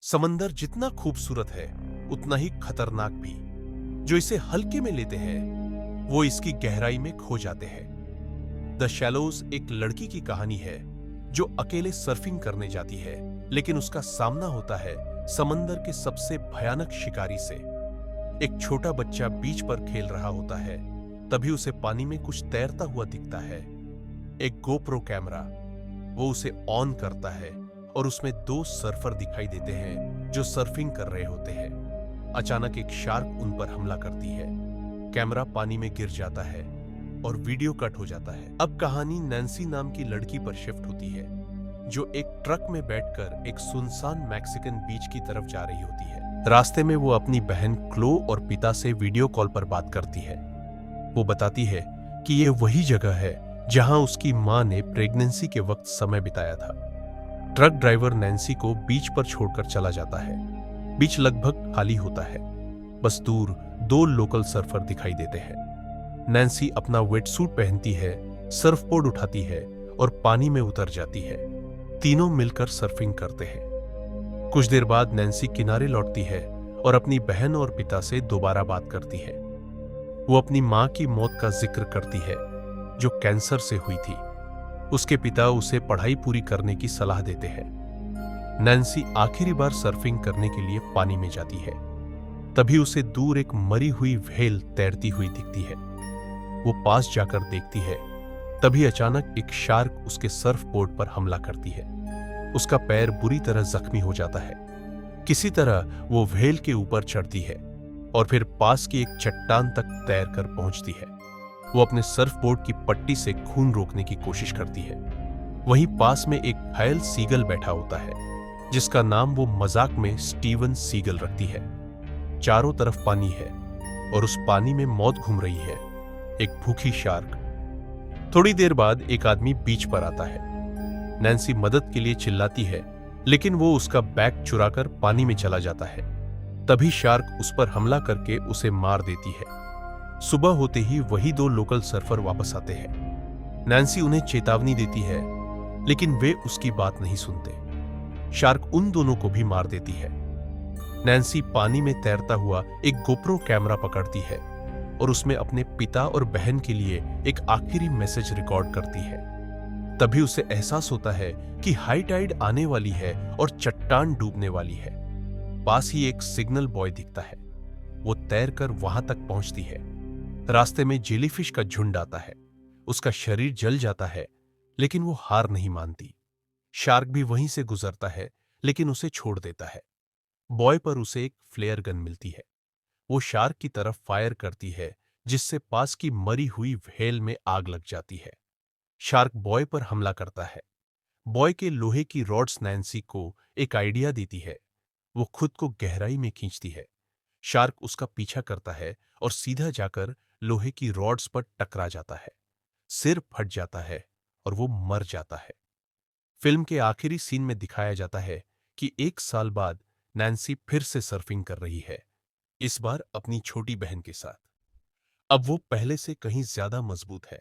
समंदर जितना खूबसूरत है उतना ही खतरनाक भी। जो इसे हल्के में लेते हैं वो इसकी गहराई में खो जाते हैं। द शैलोज एक लड़की की कहानी है जो अकेले सर्फिंग करने जाती है, लेकिन उसका सामना होता है समंदर के सबसे भयानक शिकारी से। एक छोटा बच्चा बीच पर खेल रहा होता है, तभी उसे पानी में कुछ तैरता हुआ दिखता है। एक गोप्रो कैमरा वो उसे ऑन करता है और उसमें दो सर्फर दिखाई देते हैं जो सर्फिंग कर रहे होते हैं। अचानक एक शार्क उन पर हमला करती है। कैमरा पानी में गिर जाता है और वीडियो कट हो जाता है। अब कहानी नैन्सी नाम की लड़की पर शिफ्ट होती है जो एक ट्रक में बैठकर एक सुनसान मैक्सिकन बीच की तरफ जा रही होती है। रास्ते में वो अपनी बहन क्लो और पिता से वीडियो कॉल पर बात करती है। वो बताती है कि ये वही जगह है जहां उसकी मां ने प्रेगनेंसी के वक्त समय बिताया था। ट्रक ड्राइवर नैन्सी को बीच पर छोड़कर चला जाता है। बीच लगभग खाली होता है, बस दूर दो लोकल सर्फर दिखाई देते हैं। नैन्सी अपना वेटसूट पहनती है, सर्फबोर्ड उठाती है और पानी में उतर जाती है। तीनों मिलकर सर्फिंग करते हैं। कुछ देर बाद नैन्सी किनारे लौटती है और अपनी बहन और पिता से दोबारा बात करती है। वो अपनी मां की मौत का जिक्र करती है जो कैंसर से हुई थी। उसके पिता उसे पढ़ाई पूरी करने की सलाह देते हैं। नैन्सी आखिरी बार सर्फिंग करने के लिए पानी में जाती है, तभी उसे दूर एक मरी हुई व्हेल तैरती हुई दिखती है। वो पास जाकर देखती है, तभी अचानक एक शार्क उसके सर्फबोर्ड पर हमला करती है। उसका पैर बुरी तरह जख्मी हो जाता है। किसी तरह वो व्हेल के ऊपर चढ़ती है और फिर पास की एक चट्टान तक तैरकर पहुंचती है। वो अपने सर्फबोर्ड की पट्टी से खून रोकने की कोशिश करती है। वहीं पास में एक घायल सीगल बैठा होता है जिसका नाम वो मजाक में स्टीवन सीगल रखती है। चारों तरफ पानी है और उस पानी में मौत घूम रही है, एक भूखी शार्क। थोड़ी देर बाद एक आदमी बीच पर आता है। नैन्सी मदद के लिए चिल्लाती है, लेकिन वो उसका बैग चुराकर पानी में चला जाता है। तभी शार्क उस पर हमला करके उसे मार देती है। सुबह होते ही वही दो लोकल सर्फर वापस आते हैं। नैन्सी उन्हें चेतावनी देती है, लेकिन वे उसकी बात नहीं सुनते। शार्क उन दोनों को भी मार देती है। नैन्सी पानी में तैरता हुआ एक गोप्रो कैमरा पकड़ती है और उसमें अपने पिता और बहन के लिए एक आखिरी मैसेज रिकॉर्ड करती है। तभी उसे एहसास होता है कि हाई टाइड आने वाली है और चट्टान डूबने वाली है। पास ही एक सिग्नल बॉय दिखता है। वो तैरकर वहां तक पहुंचती है। रास्ते में जेलीफिश का झुंड आता है। उसका शरीर जल जाता है, लेकिन वो हार नहीं मानती। शार्क भी वहीं से गुजरता है, लेकिन उसे छोड़ देता है। बॉय पर उसे एक फ्लेयर गन मिलती है। वो शार्क की तरफ फायर करती है, जिससे पास की मरी हुई व्हेल में आग लग जाती है। शार्क बॉय पर हमला करता है। बॉय के लोहे की रॉड्स नैन्सी को एक आइडिया देती है। वो खुद को गहराई में खींचती है। शार्क उसका पीछा करता है और सीधा जाकर लोहे की रॉड्स पर टकरा जाता है। सिर फट जाता है और वो मर जाता है। फिल्म के आखिरी सीन में दिखाया जाता है कि 1 साल बाद नैन्सी फिर से सर्फिंग कर रही है, इस बार अपनी छोटी बहन के साथ। अब वो पहले से कहीं ज्यादा मजबूत है।